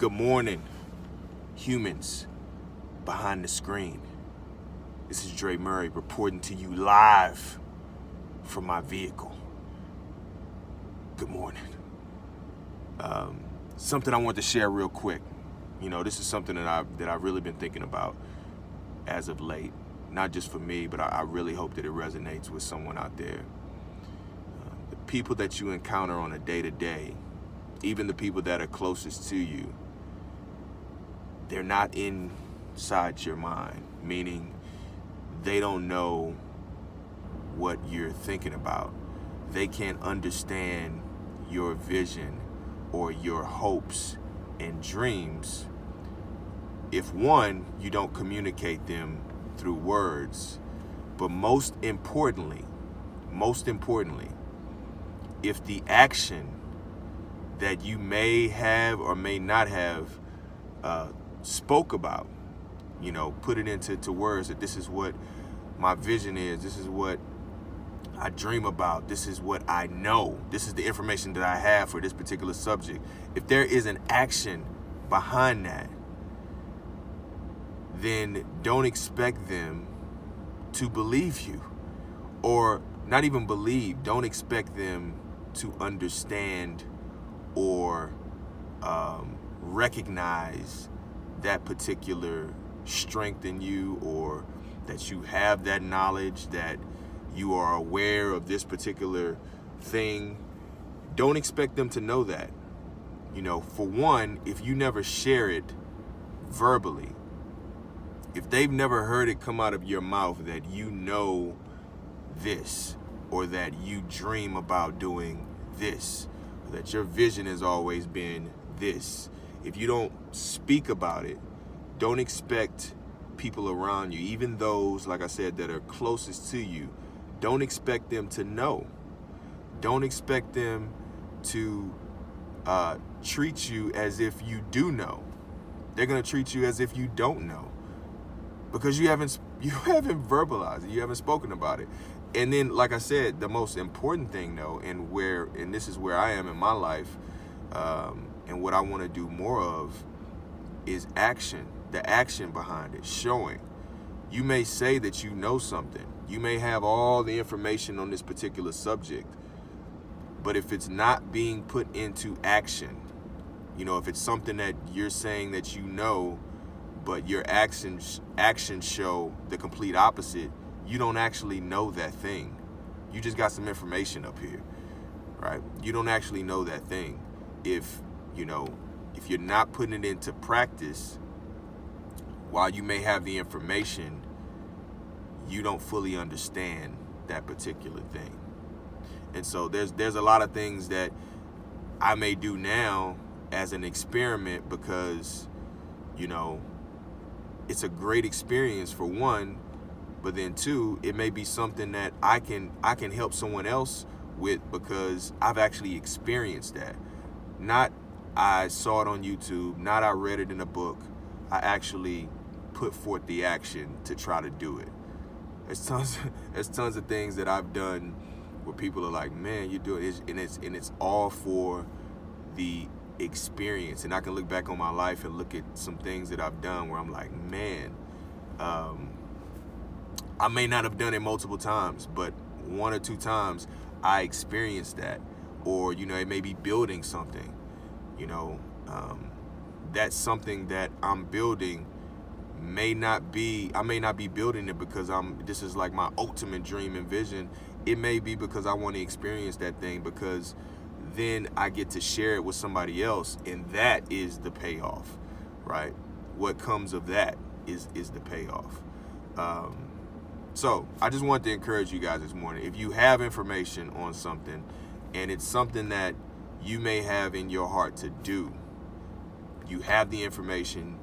Good morning, humans behind the screen. This is Dre Murray reporting to you live from my vehicle. Good morning. Something I want to share real quick. You know, this is something that I've really been thinking about as of late. Not just for me, but I really hope that it resonates with someone out there. The people that you encounter on a day-to-day, even the people that are closest to you, they're not inside your mind, meaning they don't know what you're thinking about. They can't understand your vision or your hopes and dreams if, one, you don't communicate them through words, but most importantly, if the action that you may have or may not have spoke about, you know, put it into words that this is what my vision is, this is what I dream about, this is what I know, this is the information that I have for this particular subject. If there is an action behind that, then don't expect them to believe you, or not even believe. Don't expect them to understand or recognize that particular strength in you, or that you have that knowledge, that you are aware of this particular thing. Don't expect them to know that. You know, for one, if you never share it verbally, if they've never heard it come out of your mouth that you know this, or that you dream about doing this, or that your vision has always been this, if you don't speak about it, don't expect people around you, even those, like I said, that are closest to you, don't expect them to know. Don't expect them to treat you as if you do know. They're going to treat you as if you don't know, because you haven't verbalized it, you haven't spoken about it. And then, like I said, the most important thing, though, and this is where I am in my life, and what I want to do more of, is action. The action behind it, showing. You may say that you know something. You may have all the information on this particular subject, but if it's not being put into action, you know, if it's something that you're saying that you know, but your actions show the complete opposite, you don't actually know that thing. You just got some information up here, right? You don't actually know that thing. If you're not putting it into practice, while you may have the information, you don't fully understand that particular thing. And so there's a lot of things that I may do now as an experiment, because, you know, it's a great experience for one, but then two, it may be something that I can help someone else with, because I've actually experienced that. Not I saw it on YouTube, not I read it in a book. I actually put forth the action to try to do it. There's tons of things that I've done where people are like, man, you do it, and it's all for the experience. And I can look back on my life and look at some things that I've done where I'm like, man, I may not have done it multiple times, but one or two times I experienced that. Or, you know, it may be building something, you know, that's something that I'm building. I may not be building it because this is like my ultimate dream and vision. It may be because I want to experience that thing, because then I get to share it with somebody else, and that is the payoff, right? What comes of that is the payoff. So I just want to encourage you guys this morning. If you have information on something, and it's something that you may have in your heart to do, you have the information.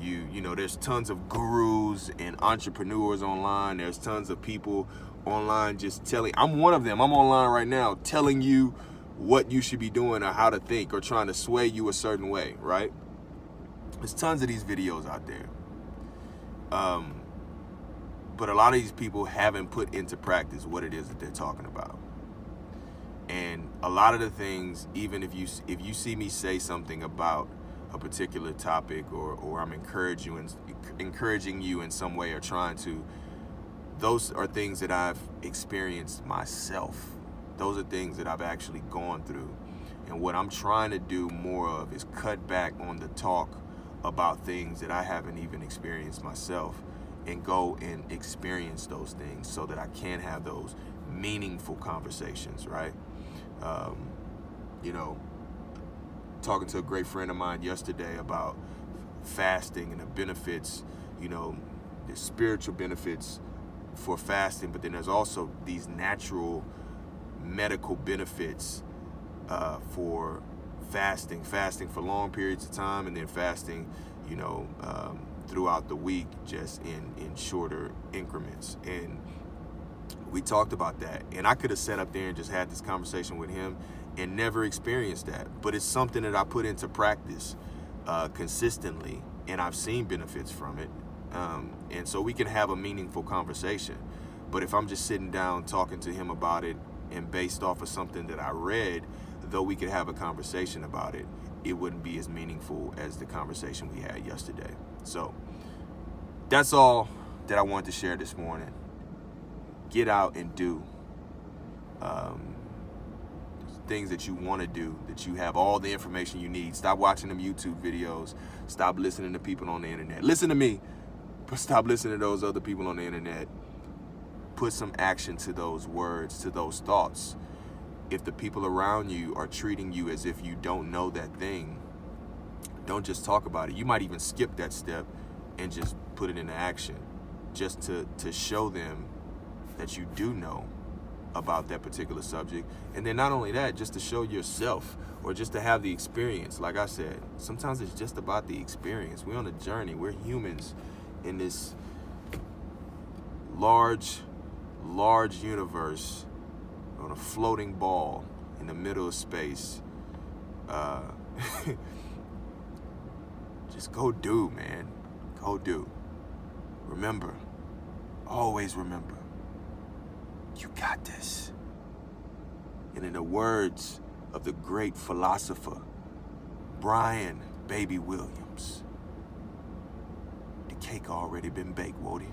You know, there's tons of gurus and entrepreneurs online. There's tons of people online just telling. I'm one of them. I'm online right now telling you what you should be doing or how to think, or trying to sway you a certain way, right? There's tons of these videos out there. But a lot of these people haven't put into practice what it is that they're talking about. And a lot of the things, even if you see me say something about a particular topic, or I'm encouraging you in some way, or trying to, those are things that I've experienced myself. Those are things that I've actually gone through. And what I'm trying to do more of is cut back on the talk about things that I haven't even experienced myself, and go and experience those things so that I can have those meaningful conversations, right? You know, talking to a great friend of mine yesterday about fasting and the benefits, you know, the spiritual benefits for fasting, but then there's also these natural medical benefits for fasting for long periods of time, and then fasting, you know, throughout the week, just in shorter increments. And we talked about that, and I could have sat up there and just had this conversation with him and never experienced that, but it's something that I put into practice consistently, and I've seen benefits from it. And so we can have a meaningful conversation. But if I'm just sitting down talking to him about it, and based off of something that I read, though we could have a conversation about it, it wouldn't be as meaningful as the conversation we had yesterday. So that's all that I wanted to share this morning. Get out and do things that you want to do, that you have all the information you need. Stop watching them YouTube videos. Stop listening to people on the internet. Listen to me, but stop listening to those other people on the internet. Put some action to those words, to those thoughts. If the people around you are treating you as if you don't know that thing, don't just talk about it. You might even skip that step and just put it into action, just to show them that you do know about that particular subject. And then not only that, just to show yourself, or just to have the experience. Like I said, sometimes it's just about the experience. We're on a journey. We're humans in this large universe, on a floating ball in the middle of space. Just go do, man. Go do. Remember, always remember, you got this. And in the words of the great philosopher, Brian Baby Williams, the cake already been baked, won't it?